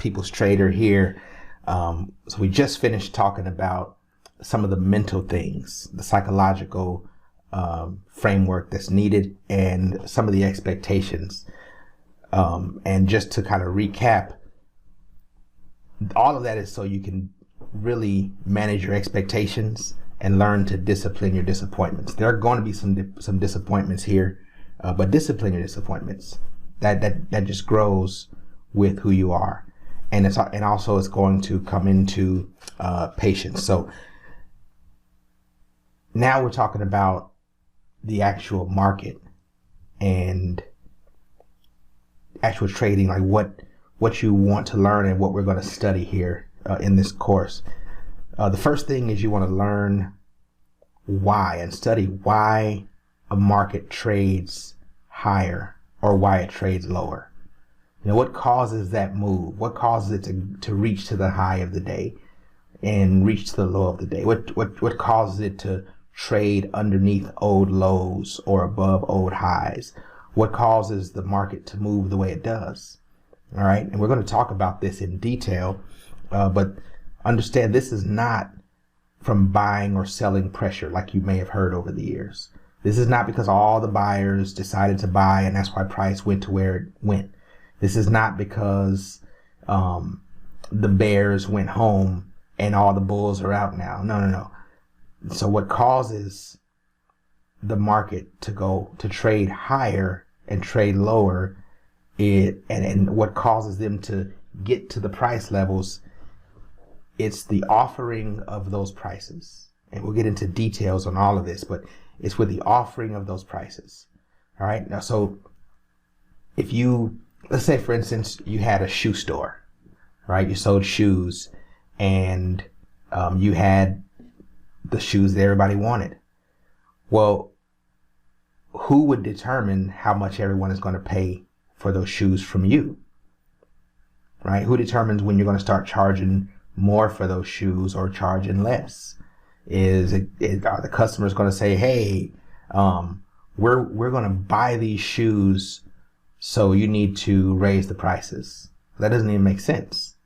People's Trader here. So we just finished talking about some of the mental things, the psychological framework that's needed, and some of the expectations. And just to kind of recap, all of that is so you can really manage your expectations and learn to discipline your disappointments. There are going to be some disappointments here, but discipline your disappointments. That just grows with who you are, and also it's going to come into patience. So now we're talking about the actual market and actual trading, like what you want to learn and what we're going to study here in this course. The first thing is you want to learn why and study why a market trades higher or why it trades lower. You know, what causes that move? What causes it to reach to the high of the day and reach to the low of the day? What causes it to trade underneath old lows or above old highs? What causes the market to move the way it does? All right, and we're going to talk about this in detail, but understand this is not from buying or selling pressure like you may have heard over the years. This is not because all the buyers decided to buy and that's why price went to where it went. This is not because the bears went home and all the bulls are out now. No. So what causes the market to trade higher and trade lower, and what causes them to get to the price levels, it's the offering of those prices. And we'll get into details on all of this, but it's with the offering of those prices. All right. Now, so if let's say, for instance, you had a shoe store, right? You sold shoes and you had the shoes that everybody wanted. Well, who would determine how much everyone is going to pay for those shoes from you, right? Who determines when you're going to start charging more for those shoes or charging less? Are the customers going to say, hey, we're going to buy these shoes, so you need to raise the prices? That doesn't even make sense.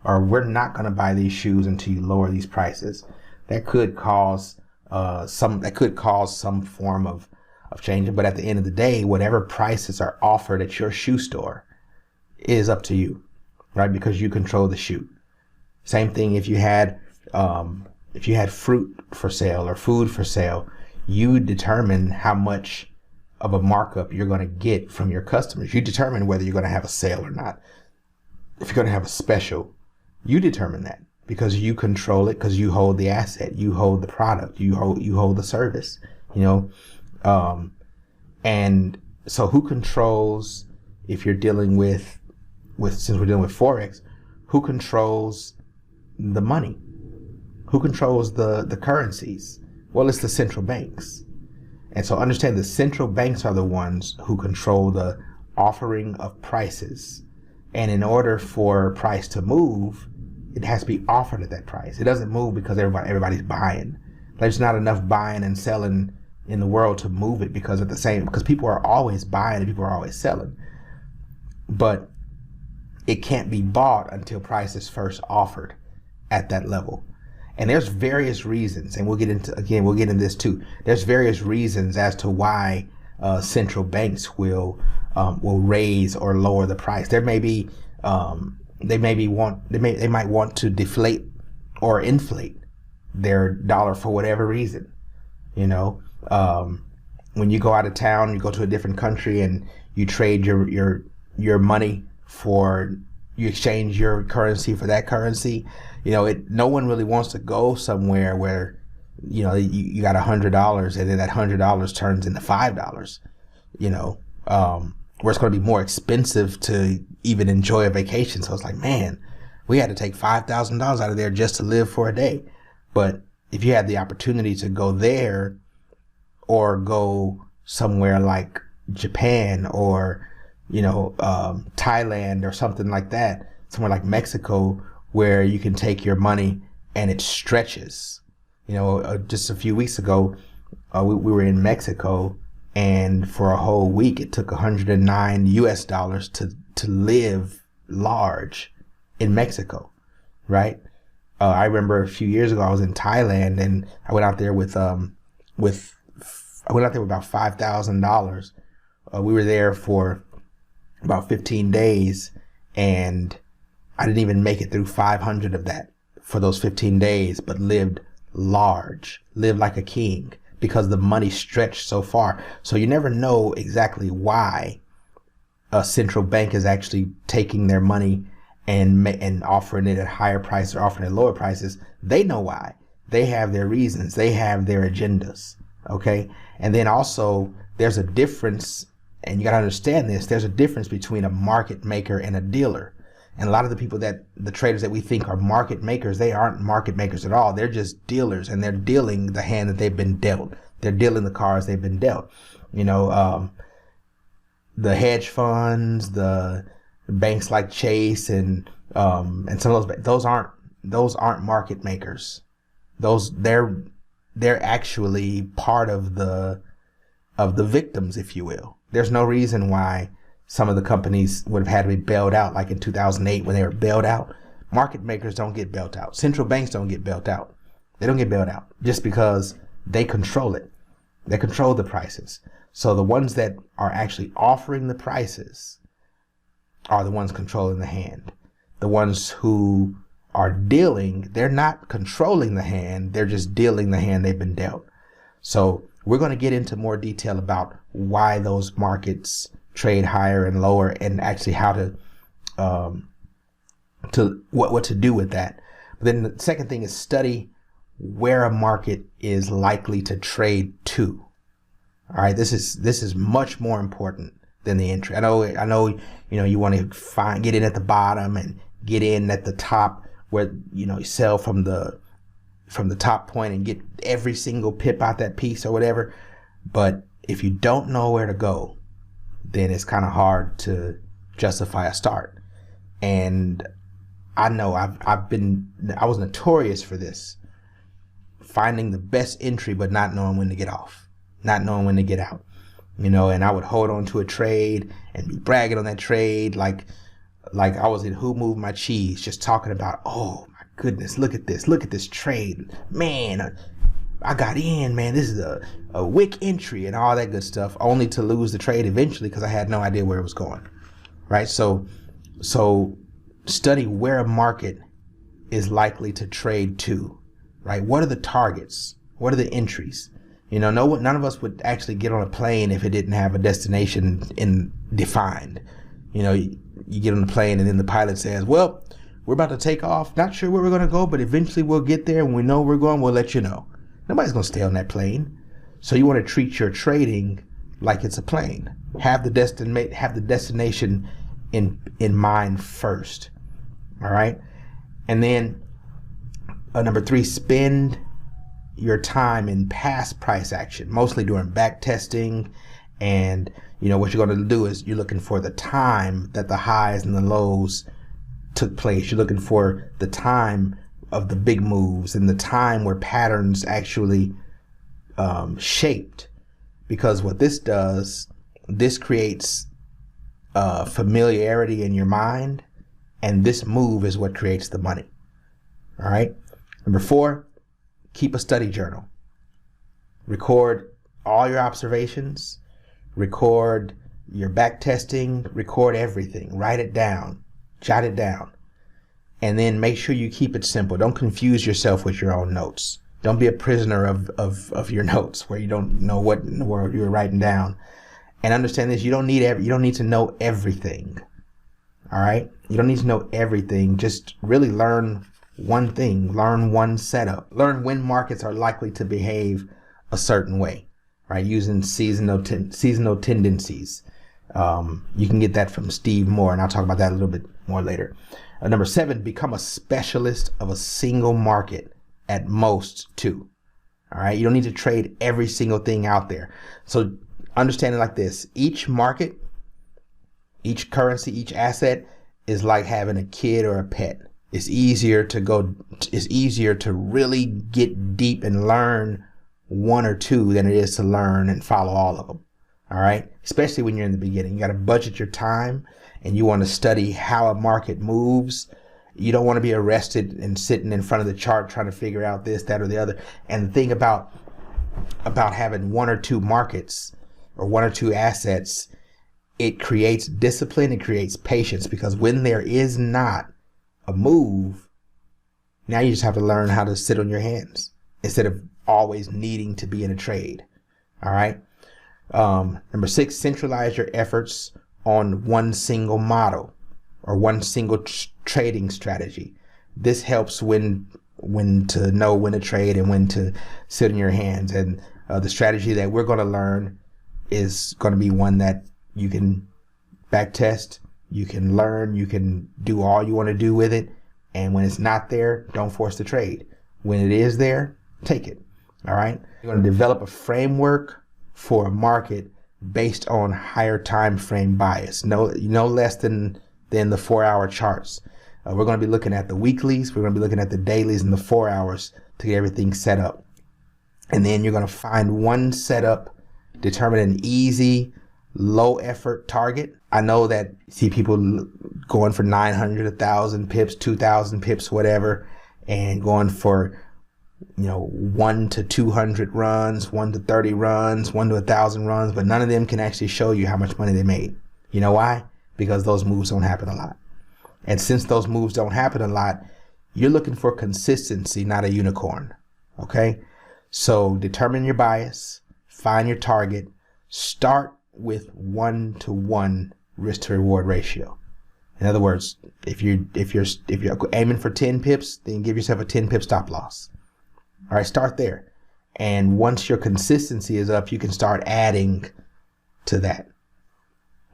Or we're not going to buy these shoes until you lower these prices. That could cause some form of change. But at the end of the day, whatever prices are offered at your shoe store is up to you, right? Because you control the shoe. Same thing if you had fruit for sale or food for sale, you determine how much of a markup you're going to get from your customers. You determine whether you're going to have a sale or not. If you're going to have a special, you determine that because you control it, because you hold the asset, you hold the product, you hold the service, you know. And so who controls, if you're dealing with since we're dealing with Forex, who controls the money? Who controls the currencies? Well, it's the central banks. And so understand the central banks are the ones who control the offering of prices. And in order for price to move, it has to be offered at that price. It doesn't move because everybody's buying. There's not enough buying and selling in the world to move it because people are always buying and people are always selling. But it can't be bought until price is first offered at that level. And there's various reasons, and we'll get into this too. There's various reasons as to why central banks will raise or lower the price. There may be they might want to deflate or inflate their dollar for whatever reason. You know, when you go out of town, you go to a different country and you trade your money you exchange your currency for that currency. You know, no one really wants to go somewhere where, you know, you got $100 and then that $100 turns into $5, you know, where it's going to be more expensive to even enjoy a vacation. So it's like, man, we had to take $5,000 out of there just to live for a day. But if you had the opportunity to go there or go somewhere like Japan or, you know, Thailand or something like that, somewhere like Mexico, where you can take your money and it stretches. You know, just a few weeks ago, we were in Mexico, and for a whole week, it took $109 US to live large in Mexico, right? I remember a few years ago I was in Thailand and I went out there with I went out there with about $5,000. We were there for about 15 days and I didn't even make it through 500 of that for those 15 days, but lived large, lived like a king because the money stretched so far. So you never know exactly why a central bank is actually taking their money and offering it at higher prices or offering it at lower prices. They know why. They have their reasons. They have their agendas. Okay. And then also there's a difference, and you got to understand this. There's a difference between a market maker and a dealer. And a lot of the traders that we think are market makers, they aren't market makers at all. They're just dealers, and they're dealing the hand that they've been dealt. They're dealing the cards they've been dealt. The hedge funds, the banks like Chase and some of those aren't market makers. They're actually part of the victims, if you will. There's no reason why some of the companies would have had to be bailed out, like in 2008 when they were bailed out. Market makers don't get bailed out. Central banks don't get bailed out. They don't get bailed out just because they control it. They control the prices. So the ones that are actually offering the prices are the ones controlling the hand. The ones who are dealing, they're not controlling the hand. They're just dealing the hand they've been dealt. So we're going to get into more detail about why those markets trade higher and lower, and actually how what to do with that. But then the second thing is study where a market is likely to trade to. All right, this is much more important than the entry. I know, you want to get in at the bottom and get in at the top where you sell from the top point and get every single pip out that piece or whatever. But if you don't know where to go, then it's kind of hard to justify a start. And I know I was notorious for this, finding the best entry but not knowing when to get off, not knowing when to get out, and I would hold on to a trade and be bragging on that trade like I was in Who Moved My Cheese, just talking about, oh my goodness, look at this trade, man, I got in, man, this is a wick entry and all that good stuff, only to lose the trade eventually because I had no idea where it was going, right? So study where a market is likely to trade to, right? What are the targets? What are the entries? None of us would actually get on a plane if it didn't have a destination defined. You get on the plane and then the pilot says, well, we're about to take off. Not sure where we're going to go, but eventually we'll get there. When we know where we're going, we'll let you know. Nobody's going to stay on that plane. So you want to treat your trading like it's a plane. Have the destination in mind first. All right. And then number 3, spend your time in past price action, mostly during back testing. And what you're going to do is you're looking for the time that the highs and the lows took place. You're looking for the time of the big moves and the time where patterns actually shaped. Because what this does, this creates familiarity in your mind, and this move is what creates the money. All right. Number 4, keep a study journal. Record all your observations, record your back testing, record everything, write it down, jot it down, and then make sure you keep it simple. Don't confuse yourself with your own notes. Don't be a prisoner of your notes where you don't know what in the world you're writing down. And understand this, you don't need to know everything. All right? You don't need to know everything. Just really learn one thing, learn one setup, learn when markets are likely to behave a certain way, right? Using seasonal tendencies. You can get that from Steve Moore, and I'll talk about that a little bit more later. Number 7, become a specialist of a single market at most 2. All right. You don't need to trade every single thing out there. So understand it like this. Each market, each currency, each asset is like having a kid or a pet. It's easier to really get deep and learn one or two than it is to learn and follow all of them. All right. Especially when you're in the beginning, you got to budget your time and you want to study how a market moves. You don't want to be arrested and sitting in front of the chart trying to figure out this, that, or the other. And the thing about having one or two markets or one or two assets, it creates discipline, it creates patience, because when there is not a move, now you just have to learn how to sit on your hands instead of always needing to be in a trade. All right. Number 6, centralize your efforts on one single model or one single trading strategy. This helps when to know when to trade and when to sit on your hands. And the strategy that we're going to learn is going to be one that you can back test, you can learn, you can do all you want to do with it. And when it's not there, don't force the trade. When it is there, take it. All right. You're going to develop a framework for a market based on higher time frame bias. No less than the 4-hour charts. We're going to be looking at the weeklies. We're going to be looking at the dailies and the 4 hours to get everything set up. And then you're going to find one setup, determine an easy, low effort target. I know that you see people going for 900, 1,000 pips, 2,000 pips, whatever, and going for 1 to 200 runs, 1 to 30 runs, 1 to 1,000 runs, but none of them can actually show you how much money they made. You know why? Because those moves don't happen a lot. And since those moves don't happen a lot, you're looking for consistency, not a unicorn. Okay? So determine your bias, find your target, start with 1-to-1 risk to reward ratio. In other words, if you're aiming for 10 pips, then give yourself a 10 pip stop loss. All right, start there. And once your consistency is up, you can start adding to that.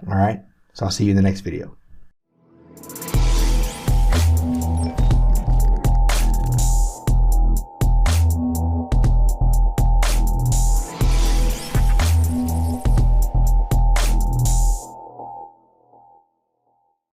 All right. So I'll see you in the next video.